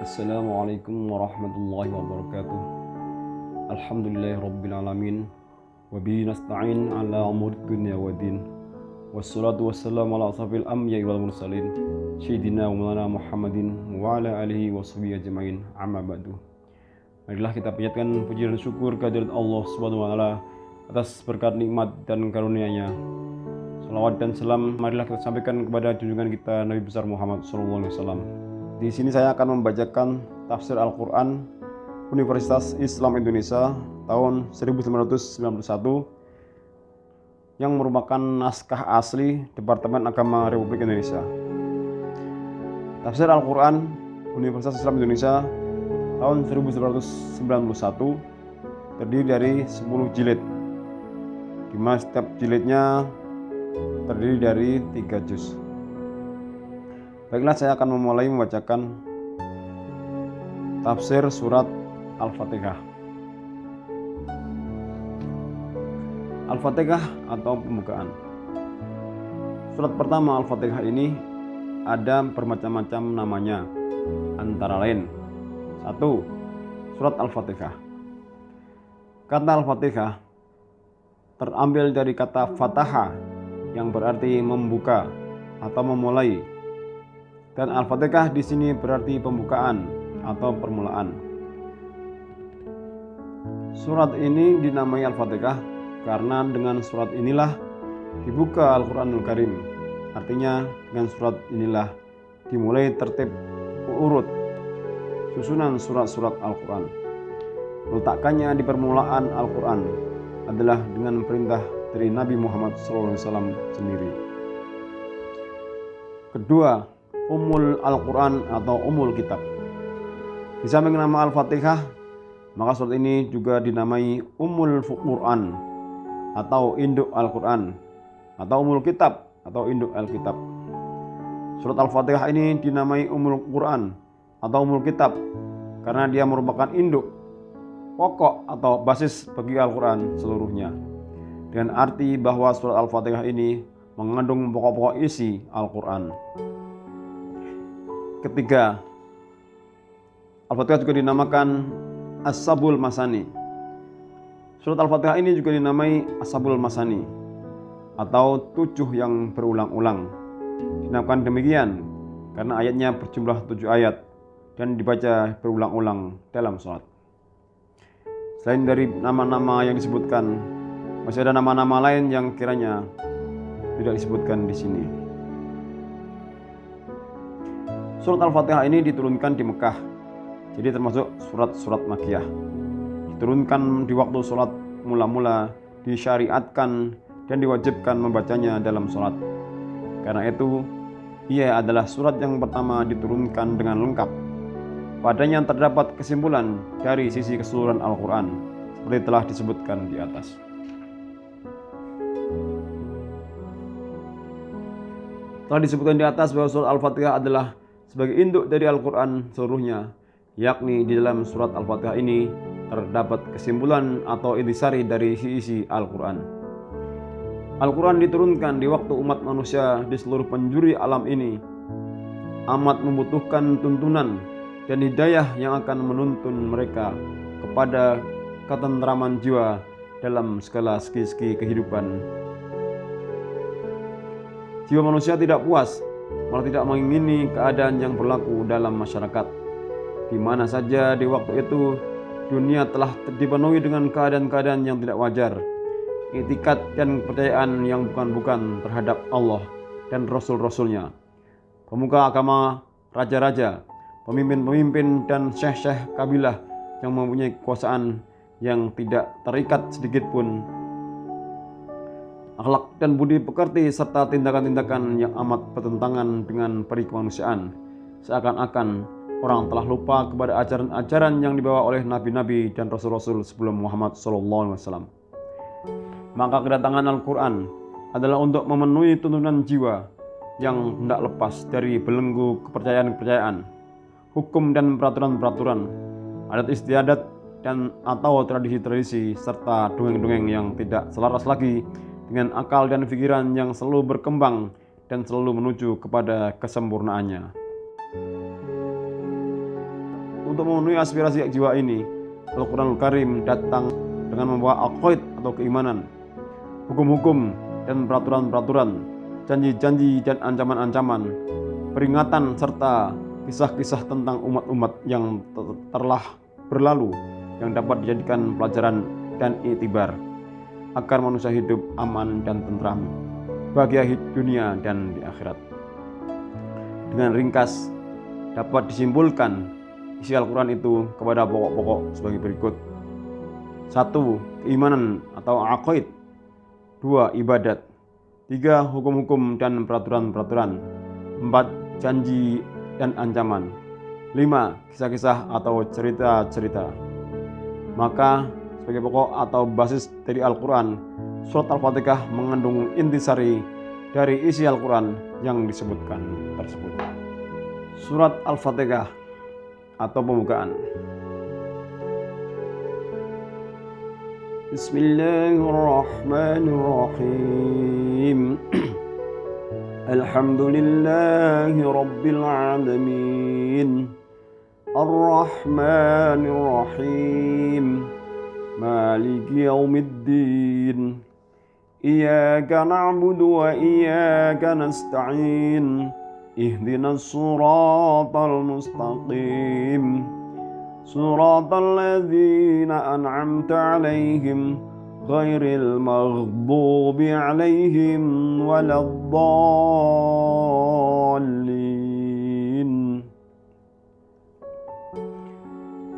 Assalamualaikum warahmatullahi wabarakatuh. Alhamdulillahirrabbilalamin. Wabihi nasta'in ala umurid dunya waddin. Wassalatu wassalamu ala asrafil anbiya'i wal mursalin Sayyidina wa maulana Muhammadin wa ala alihi wa sahbihi ajma'in. Amma ba'du. Marilah kita panjatkan puji dan syukur kehadirat Allah Subhanahu wa taala atas berkat nikmat dan karunia-Nya. Salawat dan salam marilah kita sampaikan kepada junjungan kita Nabi besar Muhammad SAW. Di sini saya akan membacakan tafsir Al-Quran Universitas Islam Indonesia tahun 1991 yang merupakan naskah asli Departemen Agama Republik Indonesia. Tafsir Al-Quran Universitas Islam Indonesia tahun 1991 terdiri dari 10 jilid, di mana setiap jilidnya terdiri dari 3 juz. Baiklah, saya akan memulai membacakan tafsir surat Al-Fatihah. Al-Fatihah atau pembukaan. Surat pertama Al-Fatihah ini ada bermacam-macam namanya, antara lain 1. Surat Al-Fatihah. Kata Al-Fatihah terambil dari kata fataha yang berarti membuka atau memulai. Dan Al-Fatihah di sini berarti pembukaan atau permulaan. Surat ini dinamai Al-Fatihah karena dengan surat inilah dibuka Al-Quranul Karim. Artinya dengan surat inilah dimulai tertib urut susunan surat-surat Al-Quran. Letakkannya di permulaan Al-Quran adalah dengan perintah dari Nabi Muhammad SAW sendiri. Kedua, Ummul Al-Quran atau Ummul Kitab. Di samping nama Al-Fatihah, maka surat ini juga dinamai Ummul Quran atau Induk Al-Quran, atau Ummul Kitab atau Induk Al-Kitab. Surat Al-Fatihah ini dinamai Ummul Quran atau Ummul Kitab karena dia merupakan induk, pokok atau basis bagi Al-Quran seluruhnya, dengan arti bahwa surat Al-Fatihah ini mengandung pokok-pokok isi Al-Quran. Ketiga, Al-Fatihah juga dinamakan As-Sabul Masani. Surat Al-Fatihah ini juga dinamai As-Sabul Masani atau 7 yang berulang-ulang. Dinamakan demikian karena ayatnya berjumlah 7 ayat dan dibaca berulang-ulang dalam sholat. Selain dari nama-nama yang disebutkan, masih ada nama-nama lain yang kiranya tidak disebutkan di sini. Surat Al-Fatihah ini diturunkan di Mekah, jadi termasuk surat-surat Makkiyah. Diturunkan di waktu sholat mula-mula, disyariatkan dan diwajibkan membacanya dalam sholat. Karena itu, ia adalah surat yang pertama diturunkan dengan lengkap. Padanya terdapat kesimpulan dari sisi keseluruhan Al-Quran, seperti telah disebutkan di atas. Telah disebutkan di atas bahwa surat Al-Fatihah adalah sebagai induk dari Al-Quran seluruhnya, yakni di dalam surat Al-Fatihah ini terdapat kesimpulan atau intisari dari isi Al-Quran. Al-Quran diturunkan di waktu umat manusia di seluruh penjuru alam ini amat membutuhkan tuntunan dan hidayah yang akan menuntun mereka kepada ketentraman jiwa dalam segala segi-segi kehidupan. Jiwa manusia tidak puas, malah tidak mengingini keadaan yang berlaku dalam masyarakat. Di mana saja di waktu itu dunia telah dipenuhi dengan keadaan-keadaan yang tidak wajar, itikat dan kepercayaan yang bukan-bukan terhadap Allah dan Rasul-Rasulnya, pemuka agama, raja-raja, pemimpin-pemimpin dan syekh-syekh kabilah yang mempunyai kekuasaan yang tidak terikat sedikit pun, akhlak dan budi pekerti, serta tindakan-tindakan yang amat bertentangan dengan peri kemanusiaan, seakan-akan orang telah lupa kepada ajaran-ajaran yang dibawa oleh nabi-nabi dan rasul-rasul sebelum Muhammad SAW. Maka kedatangan Al-Quran adalah untuk memenuhi tuntunan jiwa yang hendak lepas dari belenggu kepercayaan-kepercayaan, hukum dan peraturan-peraturan, adat istiadat dan atau tradisi-tradisi, serta dongeng-dongeng yang tidak selaras lagi dengan akal dan pikiran yang selalu berkembang dan selalu menuju kepada kesempurnaannya. untuk memenuhi aspirasi jiwa ini, Al-Quranul Karim datang dengan membawa aqaid atau keimanan, hukum-hukum dan peraturan-peraturan, janji-janji dan ancaman-ancaman, peringatan serta kisah-kisah tentang umat-umat yang telah berlalu yang dapat dijadikan pelajaran dan iktibar agar manusia hidup aman dan tentram, bahagia dunia dan di akhirat. Dengan ringkas dapat disimpulkan isi Al-Quran itu kepada pokok-pokok sebagai berikut. 1. Keimanan atau aqaid. 2. Ibadat. 3. Hukum-hukum dan peraturan-peraturan. 4. Janji dan ancaman. 5. Kisah-kisah atau cerita-cerita. Maka sebagai pokok atau basis dari Al-Quran, surat Al-Fatihah mengandung intisari dari isi Al-Quran yang disebutkan tersebut. Surat Al-Fatihah atau pembukaan. Bismillahirrahmanirrahim. Alhamdulillahi Rabbil Alamin. Ar-Rahmanir-Rahim. Maliki Yaumiddin. Iyyaka na'budu wa iyyaka nasta'in. Ihdinas siratal mustaqim. Siratal ladzina an'amta 'alaihim ghairil maghdubi 'alaihim waladdallin.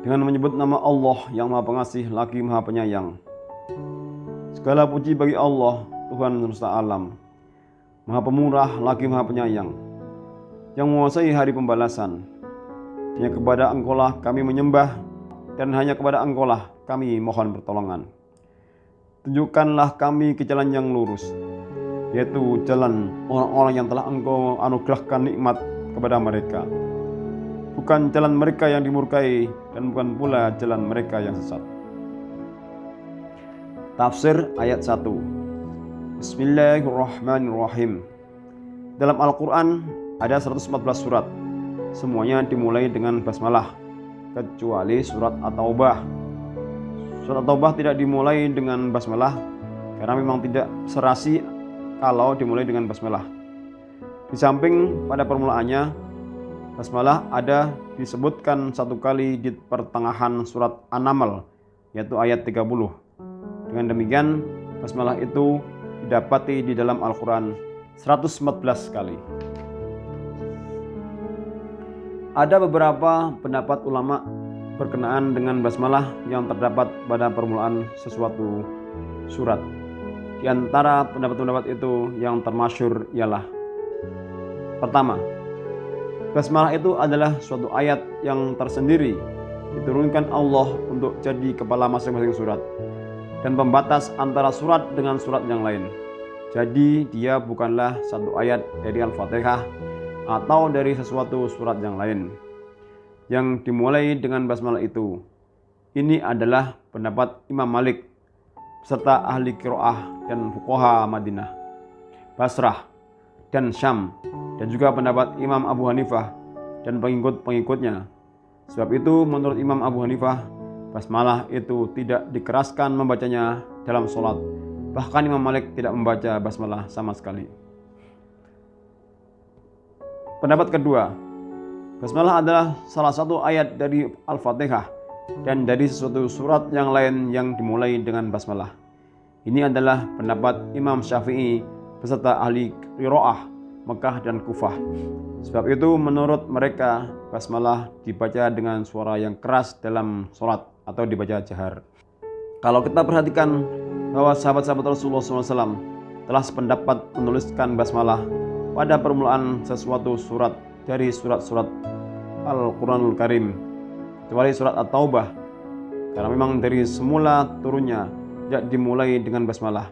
Dengan menyebut nama Allah yang Maha Pengasih lagi Maha Penyayang. Segala puji bagi Allah, Tuhan semesta alam, Maha Pemurah lagi Maha Penyayang, yang menguasai hari pembalasan. Hanya kepada Engkaulah kami menyembah, dan hanya kepada Engkaulah kami mohon pertolongan. Tunjukkanlah kami ke jalan yang lurus, yaitu jalan orang-orang yang telah Engkau anugerahkan nikmat kepada mereka. Bukan jalan mereka yang dimurkai, dan bukan pula jalan mereka yang sesat. Tafsir ayat 1. Bismillahirrahmanirrahim. Dalam Al-Quran ada 114 surat. Semuanya dimulai dengan basmalah, kecuali surat At-Taubah. Surat At-Taubah tidak dimulai dengan basmalah karena memang tidak serasi kalau dimulai dengan basmalah. Di samping pada permulaannya, basmalah ada disebutkan satu kali di pertengahan surat An-Naml, yaitu ayat 30. Dengan demikian, basmalah itu didapati di dalam Al-Quran 114 kali. Ada beberapa pendapat ulama berkenaan dengan basmalah yang terdapat pada permulaan sesuatu surat. Di antara pendapat-pendapat itu yang termasyhur ialah: pertama, basmalah itu adalah suatu ayat yang tersendiri diturunkan Allah untuk jadi kepala masing-masing surat dan pembatas antara surat dengan surat yang lain. Jadi dia bukanlah satu ayat dari Al-Fatihah atau dari sesuatu surat yang lain yang dimulai dengan basmalah itu. Ini adalah pendapat Imam Malik serta ahli qiraah dan fuqaha Madinah, Basrah, dan Syam, dan juga pendapat Imam Abu Hanifah dan pengikut-pengikutnya. Sebab itu menurut Imam Abu Hanifah, basmalah itu tidak dikeraskan membacanya dalam sholat. Bahkan Imam Malik tidak membaca basmalah sama sekali. Pendapat kedua, basmalah adalah salah satu ayat dari Al-Fatihah dan dari sesuatu surat yang lain yang dimulai dengan basmalah. Ini adalah pendapat Imam Syafi'i beserta ahli qiraah Mekah dan Kufah. Sebab itu menurut mereka basmalah dibaca dengan suara yang keras dalam sholat atau dibaca jahar. Kalau kita perhatikan bahwa sahabat-sahabat Rasulullah SAW telah sependapat menuliskan basmalah pada permulaan sesuatu surat dari surat-surat Al-Quranul Karim, kecuali surat At-Taubah, karena memang dari semula turunnya tidak dimulai dengan basmalah,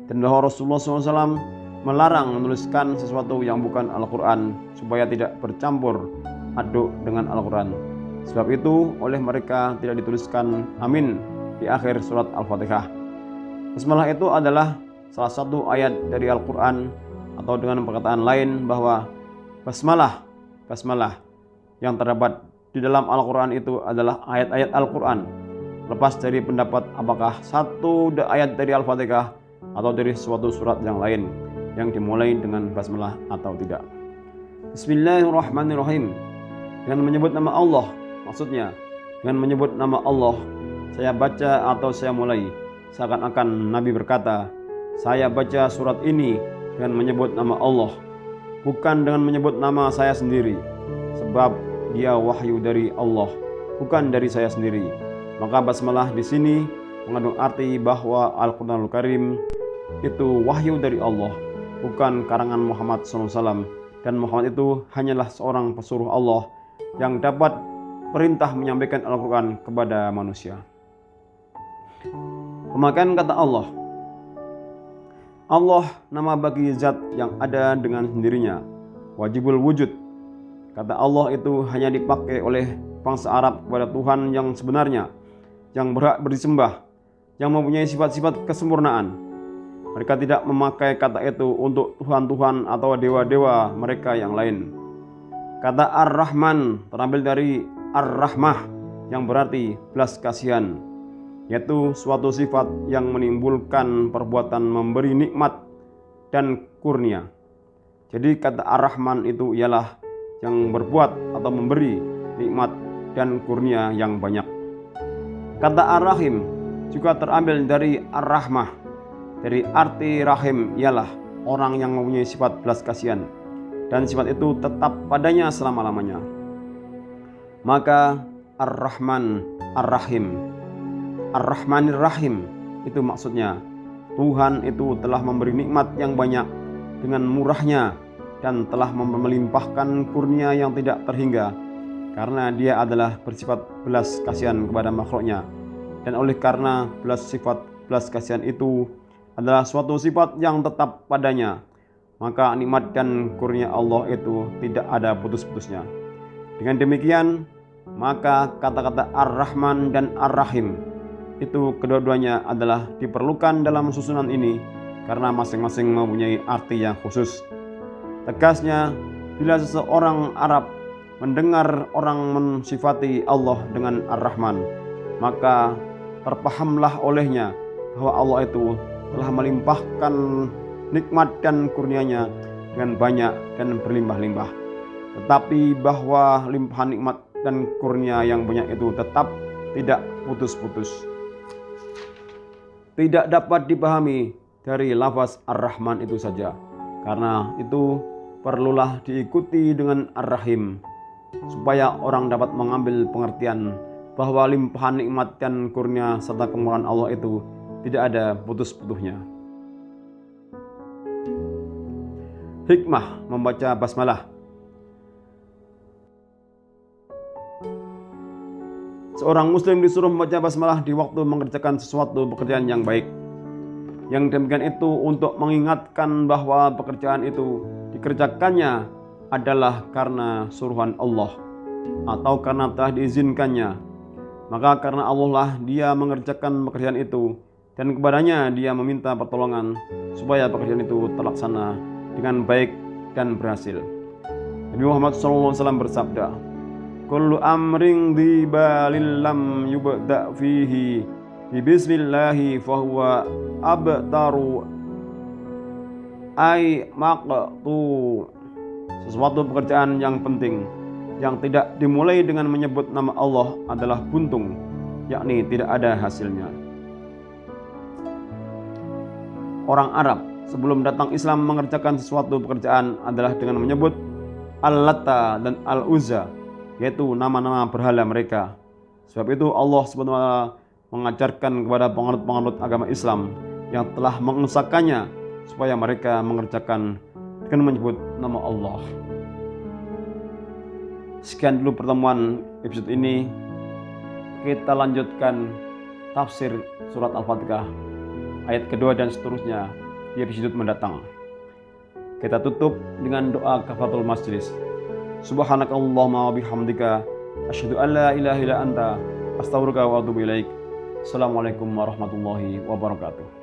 dan bahwa Rasulullah SAW melarang menuliskan sesuatu yang bukan Al-Quran supaya tidak bercampur aduk dengan Al-Quran. Sebab itu oleh mereka tidak dituliskan amin di akhir surat Al-Fatihah. Basmalah itu adalah salah satu ayat dari Al-Quran, atau dengan perkataan lain bahwa basmalah yang terdapat di dalam Al-Quran itu adalah ayat-ayat Al-Quran, lepas dari pendapat apakah satu ayat dari Al-Fatihah atau dari suatu surat yang lain yang dimulai dengan basmalah atau tidak. Bismillahirrahmanirrahim. Dengan menyebut nama Allah, maksudnya dengan menyebut nama Allah saya baca atau saya mulai, seakan-akan Nabi berkata, saya baca surat ini dengan menyebut nama Allah, bukan dengan menyebut nama saya sendiri, sebab dia wahyu dari Allah, bukan dari saya sendiri. Maka basmalah di sini mengandung arti bahwa Al-Quranul Karim itu wahyu dari Allah, bukan karangan Muhammad SAW, dan Muhammad itu hanyalah seorang pesuruh Allah yang dapat perintah menyampaikan Al-Quran kepada manusia. Pemakaian kata Allah. Allah nama bagi zat yang ada dengan sendirinya, wajibul wujud. Kata Allah itu hanya dipakai oleh bangsa Arab kepada Tuhan yang sebenarnya, yang berhak disembah, yang mempunyai sifat-sifat kesempurnaan. Mereka tidak memakai kata itu untuk Tuhan-Tuhan atau dewa-dewa mereka yang lain. Kata Ar-Rahman terambil dari Ar-Rahmah yang berarti belas kasihan, yaitu suatu sifat yang menimbulkan perbuatan memberi nikmat dan kurnia. Jadi kata Ar-Rahman itu ialah yang berbuat atau memberi nikmat dan kurnia yang banyak. Kata Ar-Rahim juga terambil dari Ar-Rahmah. Dari arti rahim ialah orang yang mempunyai sifat belas kasihan, dan sifat itu tetap padanya selama-lamanya. Maka Ar-Rahman Ar-Rahim, Ar-Rahmanir Rahim, itu maksudnya Tuhan itu telah memberi nikmat yang banyak dengan murahnya dan telah melimpahkan kurnia yang tidak terhingga, karena dia adalah bersifat belas kasihan kepada makhluknya. Dan oleh karena sifat belas kasihan itu adalah suatu sifat yang tetap padanya, maka nikmat dan kurnia Allah itu tidak ada putus-putusnya. Dengan demikian, maka kata-kata Ar-Rahman dan Ar-Rahim itu kedua-duanya adalah diperlukan dalam susunan ini karena masing-masing mempunyai arti yang khusus. Tegasnya, bila seseorang Arab mendengar orang mensifati Allah dengan Ar-Rahman, maka terpahamlah olehnya bahwa Allah itu telah melimpahkan nikmat dan kurnianya dengan banyak dan berlimpah-limpah. Tetapi bahwa limpahan nikmat dan kurnia yang banyak itu tetap tidak putus-putus, tidak dapat dipahami dari lafaz Ar-Rahman itu saja. Karena itu perlulah diikuti dengan Ar-Rahim, supaya orang dapat mengambil pengertian bahwa limpahan nikmat dan kurnia serta kemurahan Allah itu tidak ada putus-putusnya. Hikmah membaca basmalah. Seorang muslim disuruh membaca basmalah di waktu mengerjakan sesuatu pekerjaan yang baik. Yang demikian itu untuk mengingatkan bahwa pekerjaan itu dikerjakannya adalah karena suruhan Allah atau karena telah diizinkannya. Maka karena Allah lah dia mengerjakan pekerjaan itu, dan kepadanya dia meminta pertolongan supaya pekerjaan itu terlaksana dengan baik dan berhasil. Nabi Muhammad SAW bersabda, kullu amrin dibalil lam yubda fihi bismillahi fahuwa abtaru ay maqtu. Sesuatu pekerjaan yang penting yang tidak dimulai dengan menyebut nama Allah adalah buntung, yakni tidak ada hasilnya. Orang Arab sebelum datang Islam mengerjakan sesuatu pekerjaan adalah dengan menyebut Al-Latta dan Al-Uzza, yaitu nama-nama berhala mereka. Sebab itu Allah SWT mengajarkan kepada penganut-penganut agama Islam yang telah mengesahkannya supaya mereka mengerjakan dengan menyebut nama Allah. Sekian dulu pertemuan episode ini. Kita lanjutkan tafsir surat Al-Fatihah ayat kedua dan seterusnya di episode mendatang. Kita tutup dengan doa kafaratul majlis. Subhanakallahumma wa bihamdika asyhadu an la ilaha illa anta astaghfiruka wa atubu ilaik. Assalamualaikum warahmatullahi wabarakatuh.